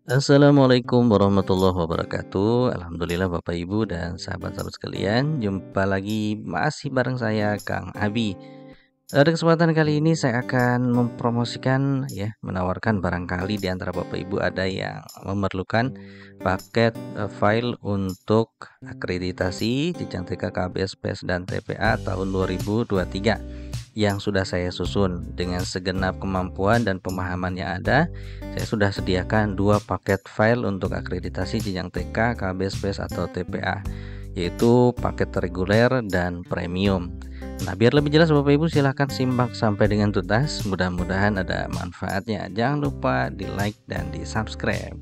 Assalamualaikum warahmatullahi wabarakatuh. Alhamdulillah Bapak Ibu dan sahabat-sahabat sekalian, jumpa lagi masih bareng saya Kang Abi. Pada kesempatan kali ini saya akan mempromosikan menawarkan barangkali di antara Bapak Ibu ada yang memerlukan paket file untuk akreditasi jenjang TK, KBS, PS dan TPA tahun 2023 yang sudah saya susun dengan segenap kemampuan dan pemahaman yang ada. Saya sudah sediakan 2 paket file untuk akreditasi jenjang TK, KBS, PS atau TPA, yaitu paket reguler dan premium. Nah, biar lebih jelas Bapak Ibu silahkan simak sampai dengan tuntas. Mudah-mudahan ada manfaatnya. Jangan lupa di like dan di subscribe.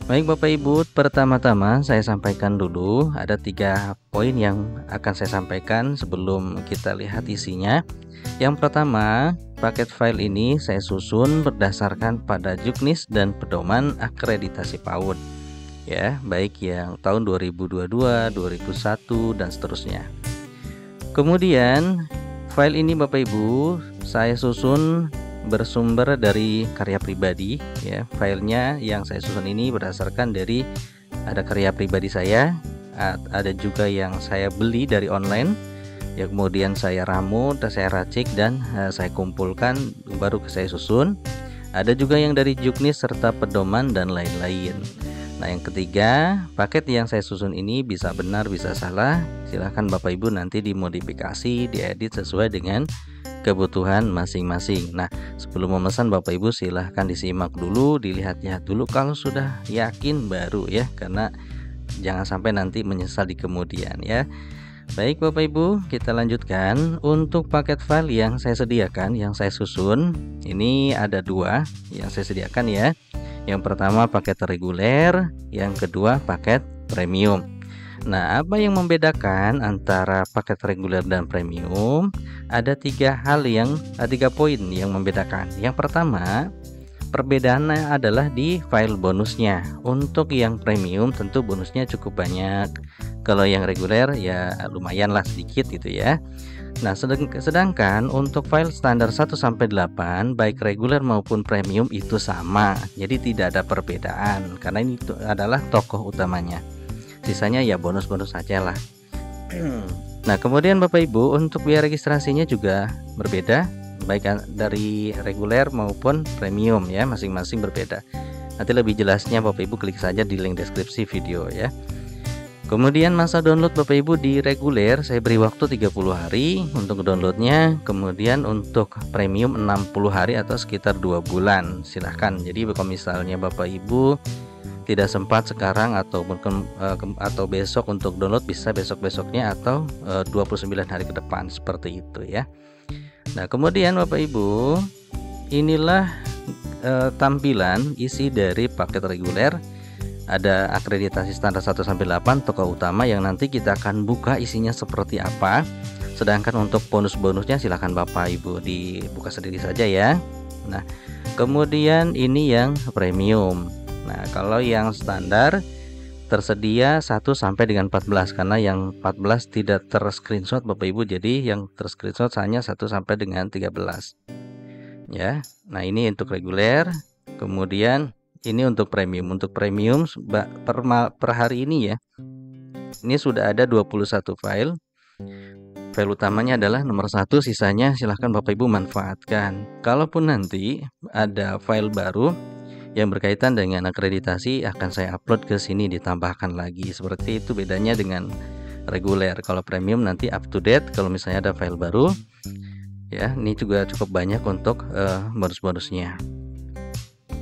Baik Bapak Ibu, pertama-tama saya sampaikan dulu ada 3 poin yang akan saya sampaikan sebelum kita lihat isinya. Yang pertama, paket file ini saya susun berdasarkan pada juknis dan pedoman akreditasi PAUD. Ya, baik yang tahun 2022, 2001 dan seterusnya. Kemudian, file ini Bapak Ibu saya susun bersumber dari karya pribadi ya. Filenya yang saya susun ini berdasarkan dari ada karya pribadi saya, ada juga yang saya beli dari online ya, kemudian saya ramu, saya racik dan saya kumpulkan baru saya susun. Ada juga yang dari juknis serta pedoman dan lain-lain. Nah, yang ketiga, paket yang saya susun ini bisa benar bisa salah, silahkan Bapak Ibu nanti dimodifikasi, diedit sesuai dengan kebutuhan masing-masing. Nah, sebelum memesan Bapak Ibu silahkan disimak dulu, dilihat-lihat dulu, kalau sudah yakin baru ya, karena jangan sampai nanti menyesal di kemudian ya. Baik Bapak Ibu, kita lanjutkan. Untuk paket file yang saya sediakan, yang saya susun, ini ada 2 yang saya sediakan ya. Yang pertama paket reguler, yang kedua paket premium. Nah, apa yang membedakan antara paket reguler dan premium? Ada 3 poin yang membedakan. Yang pertama, perbedaannya adalah di file bonusnya. Untuk yang premium tentu bonusnya cukup banyak. Kalau yang reguler ya lumayan lah sedikit gitu ya. Nah, sedangkan untuk file standar 1 sampai 8 baik reguler maupun premium itu sama. Jadi tidak ada perbedaan karena ini adalah tokoh utamanya. Sisanya ya bonus-bonus saja lah. Nah, kemudian Bapak Ibu untuk biaya registrasinya juga berbeda, baik dari reguler maupun premium ya, masing-masing berbeda. Nanti lebih jelasnya Bapak Ibu klik saja di link deskripsi video ya. Kemudian masa download Bapak Ibu di reguler saya beri waktu 30 hari untuk downloadnya. Kemudian untuk premium 60 hari atau sekitar 2 bulan. Silahkan. Jadi kalau misalnya Bapak Ibu tidak sempat sekarang atau besok untuk download, bisa besok-besoknya atau 29 hari ke depan seperti itu ya. Nah, kemudian Bapak Ibu, inilah tampilan isi dari paket reguler. Ada akreditasi standar 1 sampai 8 tokoh utama yang nanti kita akan buka isinya seperti apa. Sedangkan untuk bonus-bonusnya silahkan Bapak Ibu dibuka sendiri saja ya. Nah, kemudian ini yang premium. Nah, kalau yang standar tersedia 1 sampai dengan 14 karena yang 14 tidak ter-screenshot Bapak Ibu, jadi yang ter-screenshot hanya 1 sampai dengan 13. Ya. Nah, ini untuk reguler. Kemudian ini untuk premium. Untuk premium per hari ini ya. Ini sudah ada 21 file. File utamanya adalah nomor 1, sisanya silahkan Bapak Ibu manfaatkan. Kalaupun nanti ada file baru yang berkaitan dengan akreditasi akan saya upload ke sini, ditambahkan lagi. Seperti itu bedanya dengan reguler. Kalau premium nanti up to date kalau misalnya ada file baru. Ya, ini juga cukup banyak untuk bonus-bonusnya.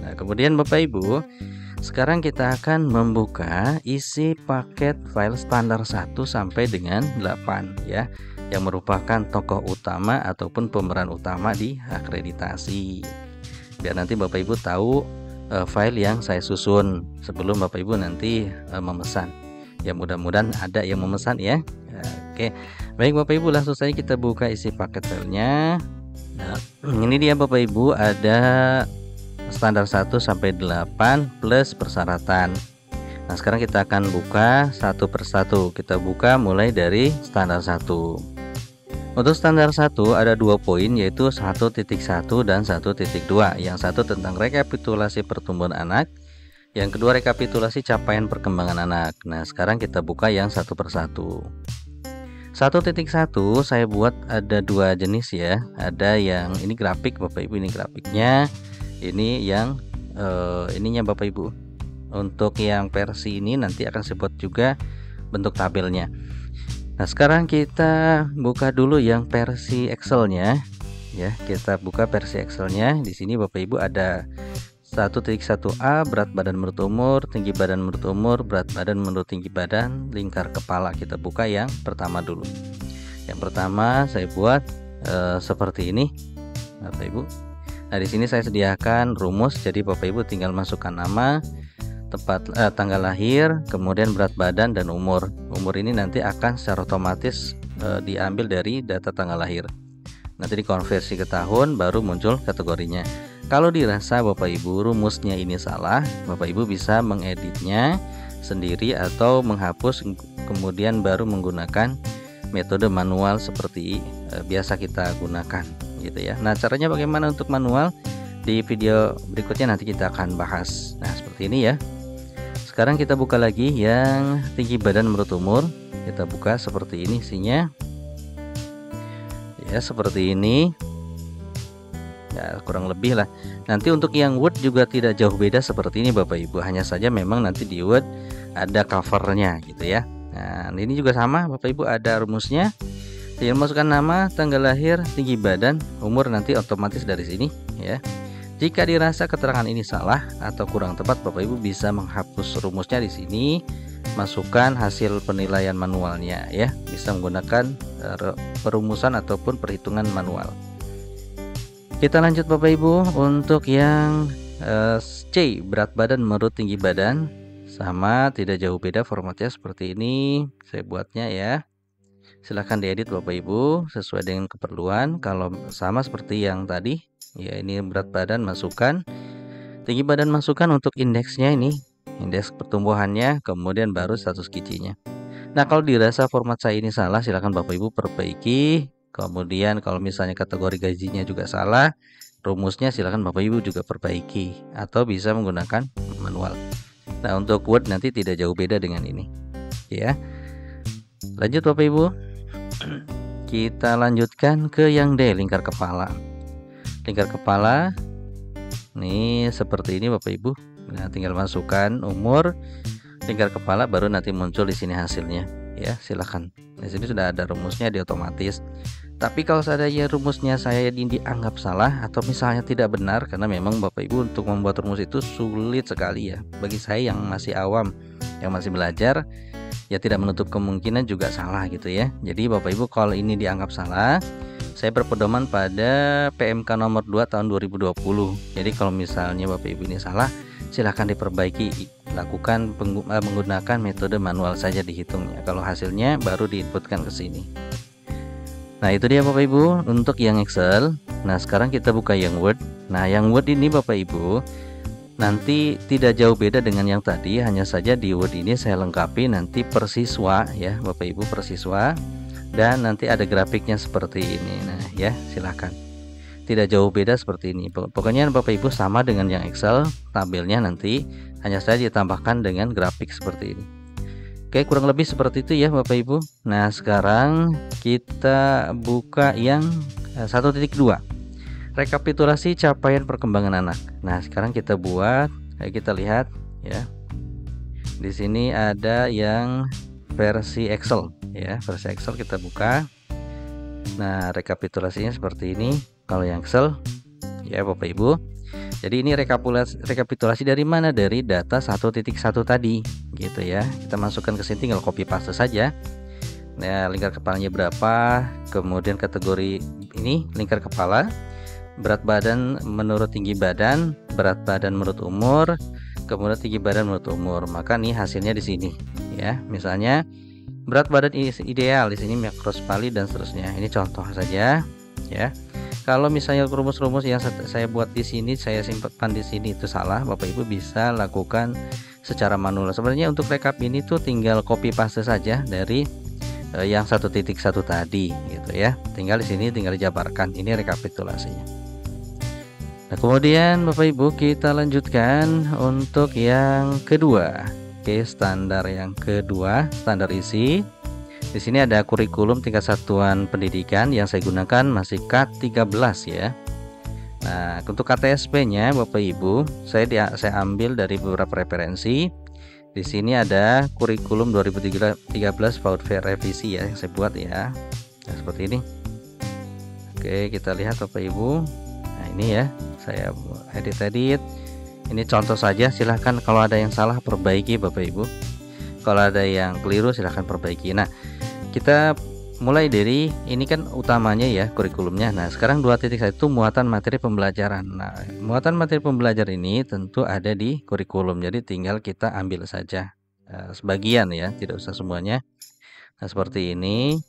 Nah, kemudian Bapak Ibu, sekarang kita akan membuka isi paket file standar 1 sampai dengan 8 ya, yang merupakan tokoh utama ataupun pemeran utama di akreditasi. Biar nanti Bapak Ibu tahu file yang saya susun sebelum Bapak Ibu nanti memesan. Ya, mudah-mudahan ada yang memesan ya. Oke. Baik Bapak Ibu, langsung saja kita buka isi paket filenya. Nah, ini dia Bapak Ibu, ada standar 1 sampai 8 plus persyaratan. Nah, sekarang kita akan buka satu persatu. Kita buka mulai dari standar 1. Untuk standar 1 ada 2 poin, yaitu 1.1 dan 1.2. Yang satu tentang rekapitulasi pertumbuhan anak, Yang kedua, rekapitulasi capaian perkembangan anak. Nah, sekarang kita buka yang satu persatu. 1.1 saya buat ada dua jenis ya. Ada yang ini grafik Bapak Ibu, ini grafiknya. Ini yang ininya Bapak Ibu. Untuk yang versi ini nanti akan saya buat juga bentuk tabelnya. Nah, sekarang kita buka dulu yang versi Excelnya ya. Kita buka versi Excelnya. Di sini Bapak Ibu ada 1.1a berat badan menurut umur, tinggi badan menurut umur, berat badan menurut tinggi badan, lingkar kepala. Kita buka yang pertama dulu. Yang pertama saya buat seperti ini, Bapak Ibu. Nah, di sini saya sediakan rumus, jadi Bapak Ibu tinggal masukkan nama, tanggal lahir, kemudian berat badan dan umur. Umur ini nanti akan secara otomatis diambil dari data tanggal lahir. Nanti dikonversi ke tahun, baru muncul kategorinya. Kalau dirasa Bapak Ibu rumusnya ini salah, Bapak Ibu bisa mengeditnya sendiri atau menghapus, kemudian baru menggunakan metode manual seperti biasa kita gunakan gitu ya. Nah, caranya bagaimana untuk manual? Di video berikutnya nanti kita akan bahas. Nah, seperti ini ya. Sekarang kita buka lagi yang tinggi badan menurut umur. Kita buka seperti ini isinya. Ya, seperti ini. Ya, kurang lebih lah. Nanti untuk yang Word juga tidak jauh beda seperti ini Bapak Ibu. Hanya saja memang nanti di Word ada covernya gitu ya. Nah, ini juga sama Bapak Ibu, ada rumusnya. Tinggal masukkan nama, tanggal lahir, tinggi badan, umur nanti otomatis dari sini ya. Jika dirasa keterangan ini salah atau kurang tepat, Bapak Ibu bisa menghapus rumusnya di sini, masukkan hasil penilaian manualnya ya. Bisa menggunakan perumusan ataupun perhitungan manual. Kita lanjut Bapak Ibu untuk yang C, berat badan menurut tinggi badan. Sama, tidak jauh beda formatnya seperti ini. Saya buatnya ya. Silahkan diedit Bapak Ibu sesuai dengan keperluan. Kalau sama seperti yang tadi, ya ini berat badan masukkan, tinggi badan masukkan untuk indeksnya ini, indeks pertumbuhannya, kemudian baru status gizinya. Nah, kalau dirasa format saya ini salah, silahkan Bapak Ibu perbaiki. Kemudian kalau misalnya kategori gajinya juga salah, rumusnya silahkan Bapak Ibu juga perbaiki atau bisa menggunakan manual. Nah, untuk Word nanti tidak jauh beda dengan ini ya. Lanjut Bapak Ibu. Kita lanjutkan ke yang D, lingkar kepala. Lingkar kepala nih seperti ini Bapak Ibu. Nah, tinggal masukkan umur, lingkar kepala, baru nanti muncul di sini hasilnya ya. Silahkan. Di sini sudah ada rumusnya di otomatis. Tapi kalau seandainya rumusnya saya dianggap salah atau misalnya tidak benar, karena memang Bapak Ibu untuk membuat rumus itu sulit sekali ya. Bagi saya yang masih awam, yang masih belajar, ya tidak menutup kemungkinan juga salah gitu ya. Jadi Bapak Ibu kalau ini dianggap salah, saya berpedoman pada PMK nomor 2 tahun 2020. Jadi kalau misalnya Bapak Ibu ini salah, silahkan diperbaiki, lakukan menggunakan metode manual saja dihitungnya. Kalau hasilnya baru diinputkan ke sini. Nah, itu dia Bapak Ibu untuk yang Excel. Nah, sekarang kita buka yang Word. Nah, yang Word ini Bapak Ibu nanti tidak jauh beda dengan yang tadi, hanya saja di Word ini saya lengkapi nanti per siswa ya Bapak Ibu, per siswa, dan nanti ada grafiknya seperti ini. Nah ya, silahkan, tidak jauh beda seperti ini. Pokoknya Bapak Ibu sama dengan yang Excel, tabelnya nanti hanya saja ditambahkan dengan grafik seperti ini. Oke, kurang lebih seperti itu ya Bapak Ibu. Nah, sekarang kita buka yang 1.2, rekapitulasi capaian perkembangan anak. Nah, sekarang kita buat, kita lihat ya. Di sini ada yang versi Excel ya, versi Excel kita buka. Nah, rekapitulasinya seperti ini kalau yang Excel ya Bapak Ibu. Jadi ini rekapitulasi dari mana? Dari data 1.1 tadi gitu ya. Kita masukkan ke sini, tinggal copy paste saja. Nah, lingkar kepalanya berapa, kemudian kategori ini lingkar kepala, berat badan menurut tinggi badan, berat badan menurut umur, kemudian tinggi badan menurut umur. Maka nih hasilnya di sini ya. Misalnya berat badan ideal di sini makrospali dan seterusnya. Ini contoh saja ya. Kalau misalnya rumus-rumus yang saya buat di sini, saya simpan di sini itu salah, Bapak Ibu bisa lakukan secara manual. Sebenarnya untuk rekap ini tuh tinggal copy paste saja dari yang 1.1 tadi gitu ya. Tinggal di sini tinggal dijabarkan, ini rekapitulasinya. Nah, kemudian Bapak Ibu kita lanjutkan untuk yang kedua. Oke, standar yang kedua, standar isi. Di sini ada kurikulum tingkat satuan pendidikan yang saya gunakan masih K13 ya. Nah, untuk KTSP-nya Bapak Ibu, saya ambil dari beberapa referensi. Di sini ada kurikulum 2013 PAUD revisi ya yang saya buat ya. Nah, seperti ini. Oke, kita lihat Bapak Ibu. Nah, ini ya, saya edit. Ini contoh saja, silahkan kalau ada yang salah perbaiki Bapak Ibu. Kalau ada yang keliru silahkan perbaiki. Nah, kita mulai dari ini kan utamanya ya kurikulumnya. Nah, sekarang 2.1 muatan materi pembelajaran. Nah, muatan materi pembelajaran ini tentu ada di kurikulum. Jadi tinggal kita ambil saja sebagian ya, tidak usah semuanya. Nah, seperti ini.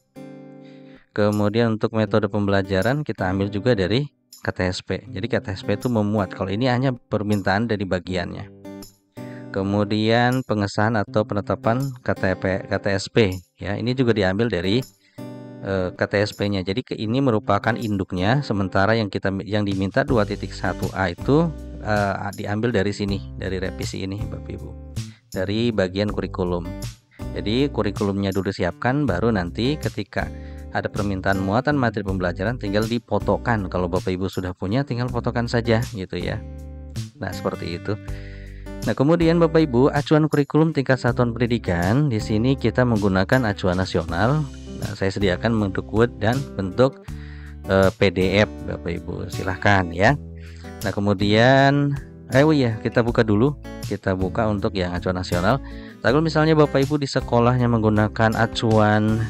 Kemudian untuk metode pembelajaran kita ambil juga dari KTSP. Jadi KTSP itu memuat. Kalau ini hanya permintaan dari bagiannya. Kemudian pengesahan atau penetapan KTSP ya, ini juga diambil dari KTSP-nya. Jadi ini merupakan induknya, sementara yang diminta 2.1A itu diambil dari sini, dari revisi ini Bapak Ibu. Dari bagian kurikulum. Jadi kurikulumnya dulu siapkan, baru nanti ketika ada permintaan muatan materi pembelajaran tinggal difotokan. Kalau Bapak Ibu sudah punya tinggal fotokan saja gitu ya. Nah, seperti itu. Nah, kemudian Bapak Ibu, acuan kurikulum tingkat satuan pendidikan, di sini kita menggunakan acuan nasional. Nah, saya sediakan bentuk Word dan bentuk PDF Bapak Ibu. Silahkan ya. Nah, kemudian kita buka dulu. Kita buka untuk yang acuan nasional. Kalau misalnya Bapak Ibu di sekolahnya menggunakan acuan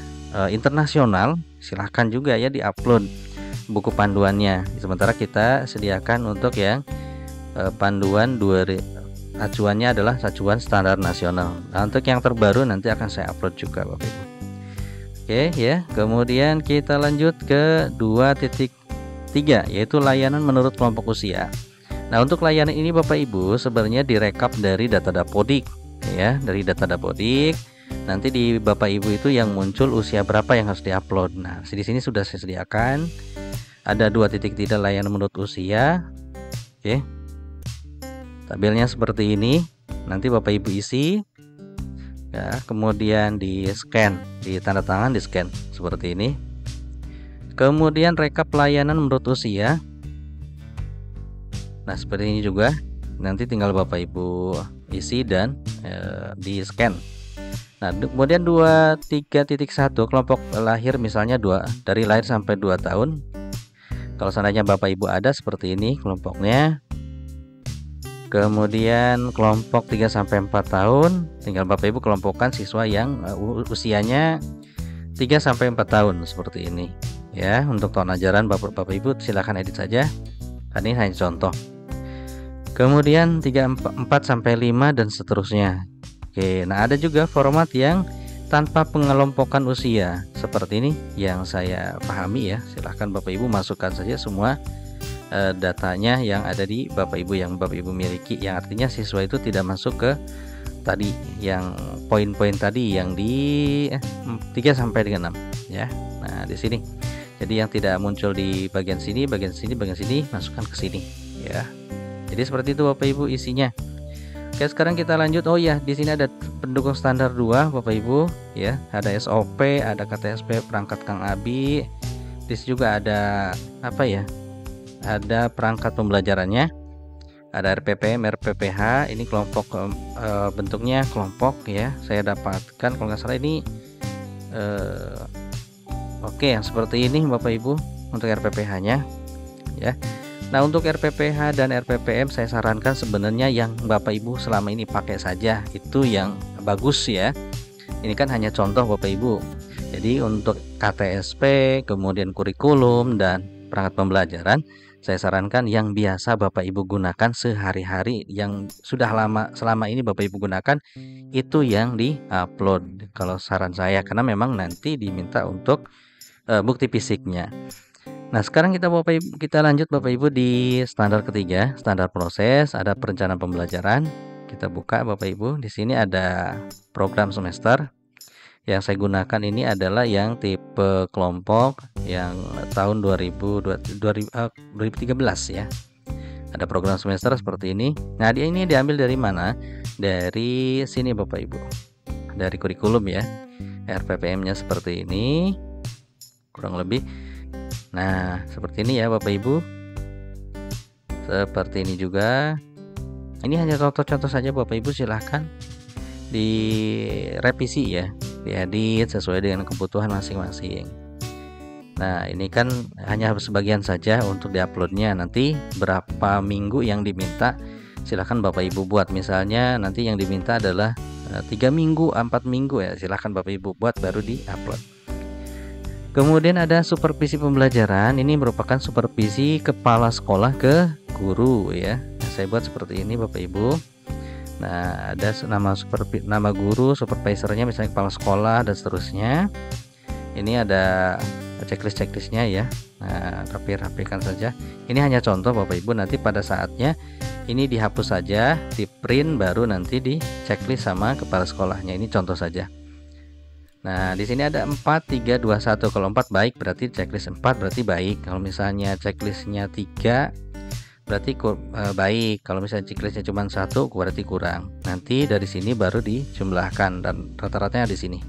internasional, silahkan juga ya diupload buku panduannya. Sementara kita sediakan untuk yang panduan acuannya adalah acuan standar nasional. Nah, untuk yang terbaru nanti akan saya upload juga Bapak Ibu. Oke ya, kemudian kita lanjut ke 2.3 yaitu layanan menurut kelompok usia. Nah, untuk layanan ini Bapak Ibu sebenarnya direkap dari data Dapodik ya, dari data Dapodik. Nanti di Bapak Ibu itu yang muncul usia berapa yang harus diupload. Nah, di sini sudah saya sediakan. Ada 2.3 layanan menurut usia. Oke. Tabelnya seperti ini. Nanti Bapak Ibu isi ya, kemudian di scan, di tanda tangan, di scan seperti ini. Kemudian rekap layanan menurut usia. Nah, seperti ini juga. Nanti tinggal Bapak Ibu isi dan di scan. Nah, kemudian 23.1 kelompok lahir misalnya dari lahir sampai 2 tahun. Kalau seandainya Bapak Ibu ada seperti ini kelompoknya. Kemudian kelompok 3 sampai 4 tahun, tinggal Bapak Ibu kelompokkan siswa yang usianya 3 sampai 4 tahun seperti ini. Ya, untuk tahun ajaran Bapak Ibu silakan edit saja. Ini hanya contoh. Kemudian 4 sampai 5 dan seterusnya. Oke, nah ada juga format yang tanpa pengelompokan usia seperti ini yang saya pahami ya. Silahkan Bapak Ibu masukkan saja semua datanya yang ada di Bapak Ibu yang Bapak Ibu miliki, yang artinya siswa itu tidak masuk ke tadi yang poin-poin tadi yang di 3 sampai dengan 6 ya. Nah, di sini. Jadi yang tidak muncul di bagian sini, bagian sini masukkan ke sini ya. Jadi seperti itu Bapak Ibu isinya. Oke, sekarang kita lanjut. Oh ya, di sini ada pendukung standar 2 Bapak Ibu ya. Ada SOP, ada KTSP perangkat Kang Abi. Di sini juga ada apa ya? Ada perangkat pembelajarannya, ada RPPM, RPPH. Ini kelompok bentuknya kelompok ya. Saya dapatkan kalau nggak salah ini oke, yang seperti ini Bapak Ibu untuk RPPH-nya ya. Nah, untuk RPPH dan RPPM saya sarankan sebenarnya yang Bapak Ibu selama ini pakai saja, itu yang bagus ya. Ini kan hanya contoh Bapak Ibu. Jadi untuk KTSP, kemudian kurikulum dan perangkat pembelajaran, saya sarankan yang biasa Bapak Ibu gunakan sehari-hari, yang sudah selama ini Bapak Ibu gunakan, itu yang di-upload kalau saran saya, karena memang nanti diminta untuk bukti fisiknya. Nah, sekarang kita lanjut Bapak Ibu di standar ketiga, standar proses, ada perencanaan pembelajaran. Kita buka Bapak Ibu, di sini ada program semester. Yang saya gunakan ini adalah yang tipe kelompok yang tahun 2013 ya. Ada program semester seperti ini. Nah, ini diambil dari mana? Dari sini Bapak Ibu. Dari kurikulum ya. RPPM-nya seperti ini. Kurang lebih. Nah, seperti ini ya Bapak Ibu. Seperti ini juga. Ini hanya contoh-contoh saja Bapak Ibu, silahkan direvisi ya, diedit sesuai dengan kebutuhan masing-masing. Nah, ini kan hanya sebagian saja untuk diuploadnya. Nanti berapa minggu yang diminta, silahkan Bapak Ibu buat. Misalnya nanti yang diminta adalah 3 minggu, 4 minggu ya, silahkan Bapak Ibu buat baru diupload. Kemudian ada supervisi pembelajaran. Ini merupakan supervisi kepala sekolah ke guru ya. Nah, saya buat seperti ini Bapak Ibu. Nah, ada nama guru, supervisornya misalnya kepala sekolah dan seterusnya. Ini ada checklistnya ya. Nah, rapikan saja. Ini hanya contoh Bapak Ibu, nanti pada saatnya ini dihapus saja, di print baru nanti di checklist sama kepala sekolahnya. Ini contoh saja. Nah, di sini ada 4 3 2 1. Kalau 4 baik berarti checklist 4 berarti baik. Kalau misalnya checklistnya 3 berarti baik. Kalau misalnya checklistnya cuma 1 berarti kurang. Nanti dari sini baru dijumlahkan dan rata-ratanya di sini.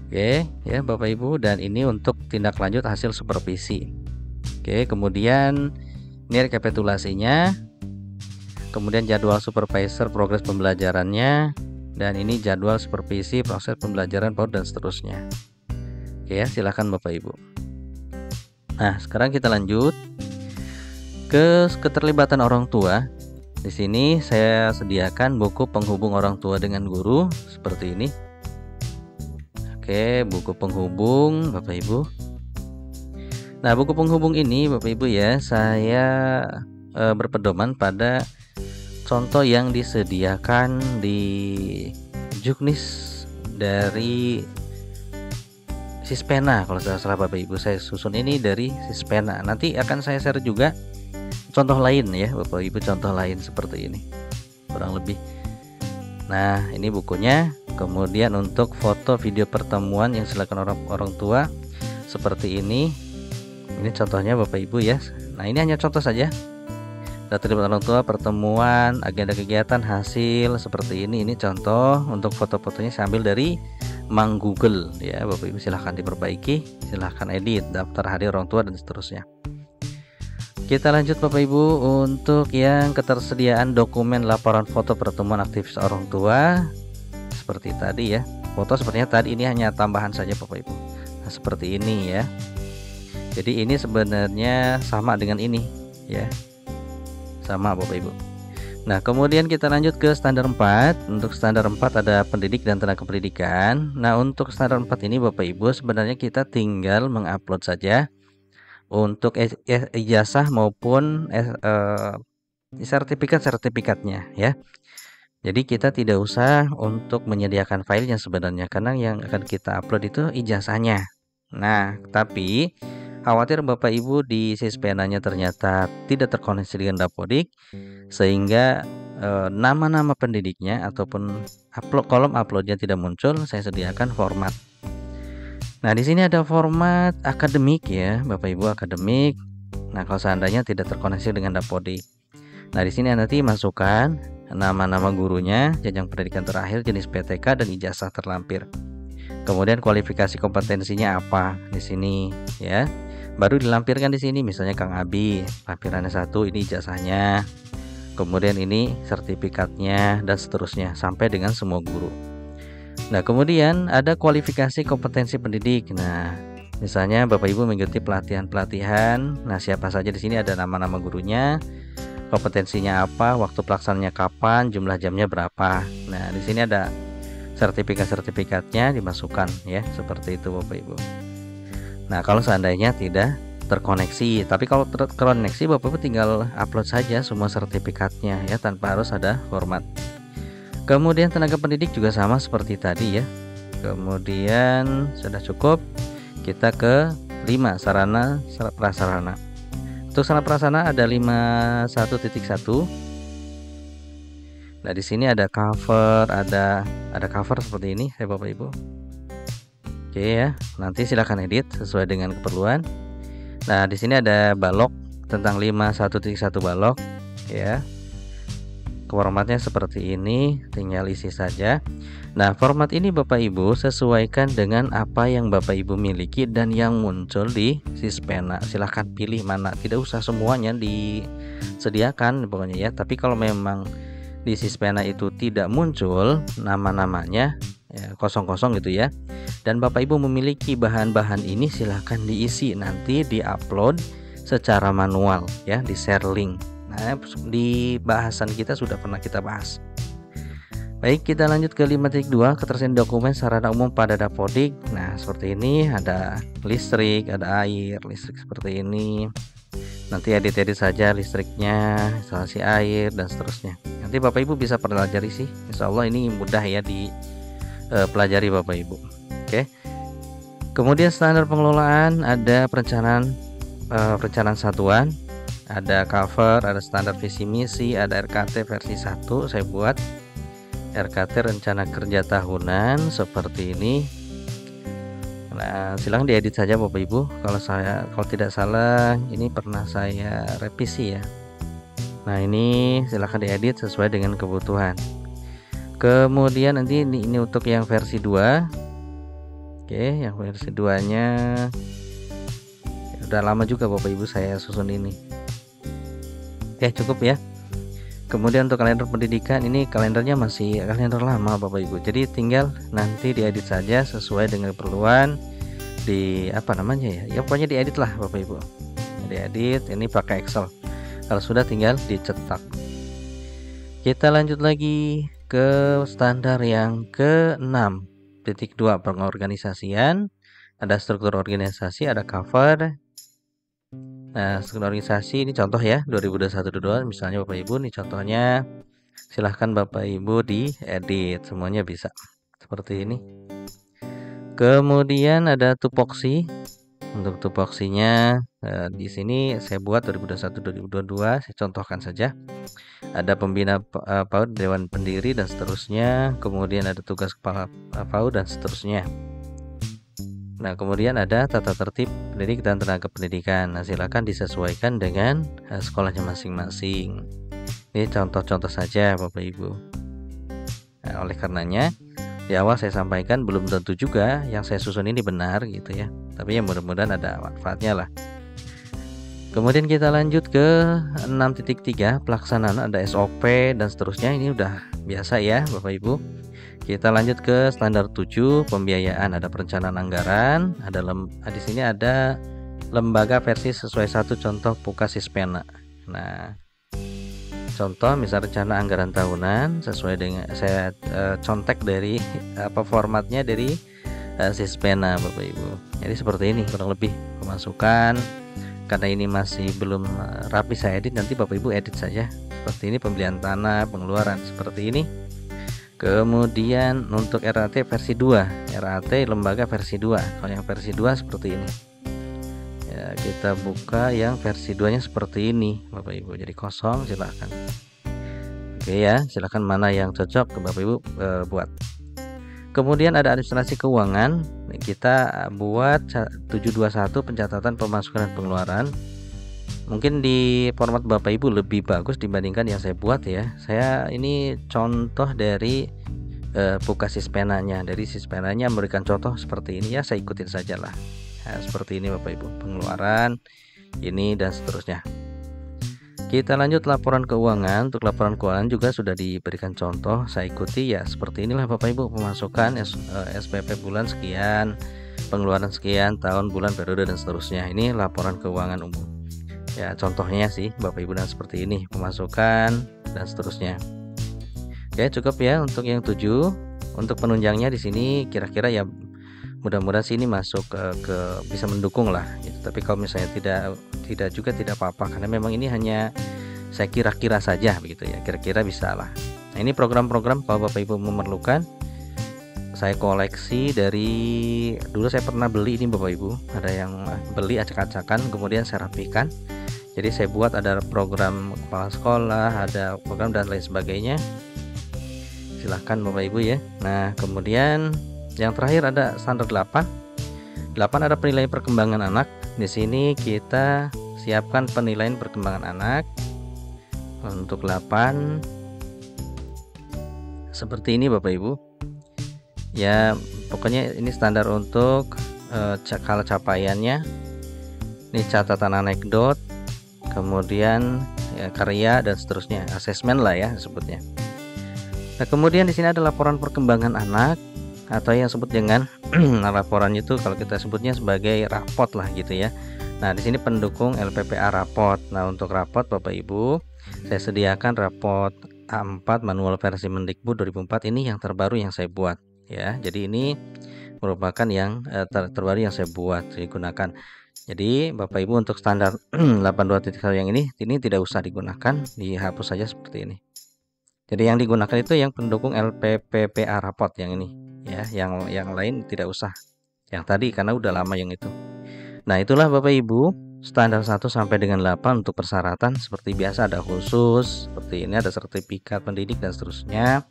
Oke ya Bapak Ibu, dan ini untuk tindak lanjut hasil supervisi. Oke, kemudian ini rekapitulasinya, kemudian jadwal supervisor progres pembelajarannya, dan ini jadwal supervisi proses pembelajaran PAUD dan seterusnya. Oke ya, silakan Bapak Ibu. Nah, sekarang kita lanjut ke keterlibatan orang tua. Di sini saya sediakan buku penghubung orang tua dengan guru seperti ini. Oke, buku penghubung Bapak Ibu. Nah, buku penghubung ini Bapak Ibu ya, saya berpedoman pada contoh yang disediakan di Juknis dari Sispena. Kalau tidak salah Bapak Ibu, saya susun ini dari Sispena. Nanti akan saya share juga contoh lain ya Bapak Ibu, contoh lain seperti ini kurang lebih. Nah, ini bukunya. Kemudian untuk foto video pertemuan yang silakan orang tua seperti ini. Ini contohnya Bapak Ibu ya. Nah, ini hanya contoh saja. Terlibat orang tua, pertemuan, agenda kegiatan, hasil seperti ini. Ini contoh untuk foto-fotonya saya ambil dari Mang Google ya Bapak Ibu, silahkan diperbaiki, silahkan edit daftar hari orang tua dan seterusnya. Kita lanjut Bapak Ibu untuk yang ketersediaan dokumen laporan foto pertemuan aktivitas orang tua. Seperti tadi ya, foto sepertinya tadi ini hanya tambahan saja Bapak Ibu. Nah, seperti ini ya. Jadi ini sebenarnya sama dengan ini ya, sama Bapak Ibu. Nah, kemudian kita lanjut ke standar 4. Untuk standar 4 ada pendidik dan tenaga pendidikan. Nah, untuk standar 4 ini Bapak Ibu sebenarnya kita tinggal mengupload saja untuk ijazah maupun sertifikatnya ya. Jadi kita tidak usah untuk menyediakan filenya sebenarnya, karena yang akan kita upload itu ijazahnya. Nah, tapi khawatir Bapak Ibu di Sispenanya ternyata tidak terkoneksi dengan Dapodik, sehingga nama-nama pendidiknya ataupun kolom uploadnya tidak muncul. Saya sediakan format. Nah, di sini ada format akademik ya Bapak Ibu, akademik. Nah, kalau seandainya tidak terkoneksi dengan Dapodik. Nah, di sini nanti masukkan nama-nama gurunya, jenjang pendidikan terakhir, jenis PTK dan ijazah terlampir. Kemudian kualifikasi kompetensinya apa di sini ya. Baru dilampirkan di sini, misalnya Kang Abi, lampirannya 1, ini ijazahnya. Kemudian ini sertifikatnya dan seterusnya sampai dengan semua guru. Nah, kemudian ada kualifikasi kompetensi pendidik. Nah, misalnya Bapak Ibu mengikuti pelatihan-pelatihan. Nah, siapa saja di sini ada nama-nama gurunya, kompetensinya apa, waktu pelaksananya kapan, jumlah jamnya berapa. Nah, di sini ada sertifikatnya dimasukkan ya, seperti itu Bapak Ibu. Nah, kalau seandainya tidak terkoneksi, tapi kalau terkoneksi Bapak Ibu tinggal upload saja semua sertifikatnya ya, tanpa harus ada format. Kemudian tenaga pendidik juga sama seperti tadi ya. Kemudian sudah cukup, kita ke 5 sarana prasarana. Untuk sarana prasarana ada 51.1. Nah, di sini ada cover, ada cover seperti ini ya Bapak Ibu. Oke ya, nanti silakan edit sesuai dengan keperluan. Nah, di sini ada balok tentang 51.1 balok ya. Formatnya seperti ini, tinggal isi saja. Nah, format ini Bapak Ibu sesuaikan dengan apa yang Bapak Ibu miliki dan yang muncul di Sispena. Silahkan pilih mana, tidak usah semuanya disediakan pokoknya ya. Tapi kalau memang di Sispena itu tidak muncul nama-namanya ya, kosong-kosong gitu ya, dan Bapak Ibu memiliki bahan-bahan ini, silahkan diisi, nanti diupload secara manual ya, di share link. Nah, di bahasan kita sudah pernah kita bahas. Baik, kita lanjut ke 5.2, ketersediaan dokumen sarana umum pada Dapodik. Nah, seperti ini, ada listrik, ada air, listrik seperti ini. Nanti edit-edit saja listriknya, instalasi air, dan seterusnya. Nanti Bapak Ibu bisa pelajari sih, insya Allah ini mudah ya dipelajari Bapak Ibu. Oke. Kemudian standar pengelolaan, ada perencanaan satuan, ada cover, ada standar visi misi, ada RKT versi 1 saya buat. RKT rencana kerja tahunan seperti ini. Nah, silahkan diedit saja Bapak Ibu. Kalau tidak salah ini pernah saya revisi ya. Nah, ini silahkan diedit sesuai dengan kebutuhan. Kemudian nanti ini untuk yang versi 2. Oke, yang versi 2-nya udah lama juga Bapak Ibu saya susun ini. Oke, cukup ya. Kemudian untuk kalender pendidikan, ini kalendernya masih kalender lama Bapak Ibu. Jadi tinggal nanti diedit saja sesuai dengan keperluan, di apa namanya ya. Ya pokoknya diedit lah Bapak Ibu. Diedit, ini pakai Excel. Kalau sudah tinggal dicetak. Kita lanjut lagi ke standar yang ke-6.2, pengorganisasian. Ada struktur organisasi, ada cover. Nah, struktur organisasi ini contoh ya, 2021-2022 misalnya Bapak Ibu, nih contohnya. Silahkan Bapak Ibu diedit, semuanya bisa seperti ini. Kemudian ada tupoksi. Untuk tupoksinya di sini saya buat 2021-2022, saya contohkan saja. Ada pembina PAUD, dewan pendiri dan seterusnya. Kemudian ada tugas kepala PAUD dan seterusnya. Nah, kemudian ada tata tertib pendidik dan tenaga pendidikan. Nah, silakan disesuaikan dengan sekolahnya masing-masing. Ini contoh-contoh saja Bapak Ibu. Nah, oleh karenanya di awal saya sampaikan belum tentu juga yang saya susun ini benar gitu ya. Tapi ya mudah-mudahan ada manfaatnya lah. Kemudian kita lanjut ke 6.3, pelaksanaan, ada SOP dan seterusnya. Ini udah biasa ya Bapak Ibu. Kita lanjut ke standar 7, pembiayaan, ada perencanaan anggaran, di sini ada lembaga versi sesuai 1 contoh Puka Sispena. Nah, contoh misal rencana anggaran tahunan sesuai dengan saya contek dari formatnya dari Sispena Bapak Ibu. Jadi seperti ini kurang lebih pemasukan. Karena ini masih belum rapi saya edit, nanti Bapak Ibu edit saja. Seperti ini pembelian tanah, pengeluaran seperti ini. Kemudian untuk RAT versi 2, RAT lembaga versi 2. Kalau yang versi 2 seperti ini. Ya, kita buka yang versi 2-nya seperti ini Bapak Ibu. Jadi kosong, silahkan. Oke ya, silahkan mana yang cocok ke Bapak Ibu buat. Kemudian ada administrasi keuangan. Kita buat 721 pencatatan pemasukan dan pengeluaran. Mungkin di format Bapak Ibu lebih bagus dibandingkan yang saya buat ya. Saya ini contoh dari Puka Sispenanya. Dari Sispenanya memberikan contoh seperti ini ya, saya ikutin saja lah. Nah, seperti ini Bapak Ibu, pengeluaran ini dan seterusnya. Kita lanjut laporan keuangan. Untuk laporan keuangan juga sudah diberikan contoh, saya ikuti ya. Seperti inilah Bapak Ibu, pemasukan SPP bulan sekian, pengeluaran sekian, tahun, bulan, periode dan seterusnya. Ini laporan keuangan umum. Ya, contohnya sih Bapak Ibu dan seperti ini, pemasukan dan seterusnya. Oke, cukup ya untuk yang 7. Untuk penunjangnya di sini kira-kira ya mudah-mudahan sini masuk ke bisa mendukung lah gitu. Tapi kalau misalnya tidak juga tidak apa-apa, karena memang ini hanya saya kira-kira saja begitu ya, kira-kira bisa lah. Nah, ini program-program kalau Bapak Ibu memerlukan, saya koleksi dari dulu saya pernah beli ini Bapak Ibu, ada yang beli acak-acakan kemudian saya rapikan. Jadi saya buat ada program kepala sekolah, ada program dan lain sebagainya. Silahkan Bapak Ibu ya. Nah, kemudian yang terakhir ada standar 8. 8 ada penilaian perkembangan anak. Di sini kita siapkan penilaian perkembangan anak. Untuk 8 seperti ini Bapak Ibu. Ya, pokoknya ini standar untuk skala capaiannya. Ini catatan anekdot, kemudian ya, karya dan seterusnya, asesmen lah ya sebutnya. Nah, kemudian di sini ada laporan perkembangan anak atau yang sebut dengan laporan itu kalau kita sebutnya sebagai rapot lah gitu ya. Nah, di sini pendukung LPPA rapot. Nah, untuk rapot Bapak Ibu, saya sediakan rapot A4 manual versi Mendikbud 2004 ini yang terbaru yang saya buat ya. Jadi ini merupakan yang terbaru yang saya buat digunakan. Jadi Bapak Ibu untuk standar 82.1 yang ini tidak usah digunakan, dihapus saja seperti ini. Jadi yang digunakan itu yang pendukung LPPPA rapot yang ini ya, yang lain tidak usah. Yang tadi karena udah lama yang itu. Nah, itulah Bapak Ibu standar 1 sampai dengan 8 untuk persyaratan. Seperti biasa ada khusus, seperti ini ada sertifikat pendidik dan seterusnya.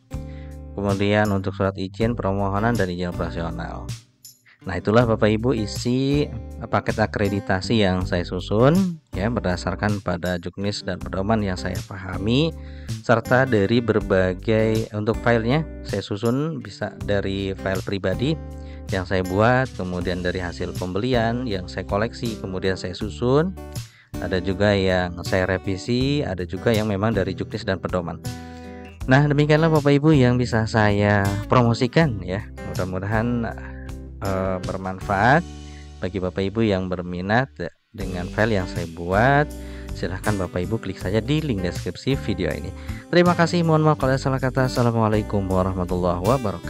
Kemudian untuk surat izin permohonan dan izin operasional. Nah, itulah Bapak Ibu isi paket akreditasi yang saya susun ya berdasarkan pada juknis dan pedoman yang saya pahami, serta dari berbagai untuk filenya saya susun bisa dari file pribadi yang saya buat, kemudian dari hasil pembelian yang saya koleksi kemudian saya susun, ada juga yang saya revisi, ada juga yang memang dari juknis dan pedoman. Nah, demikianlah Bapak Ibu yang bisa saya promosikan ya, mudah-mudahan bermanfaat bagi Bapak Ibu yang berminat dengan file yang saya buat. Silahkan Bapak Ibu klik saja di link deskripsi video ini. Terima kasih, mohon maaf kalau ada salah kata. Assalamualaikum warahmatullahi wabarakatuh.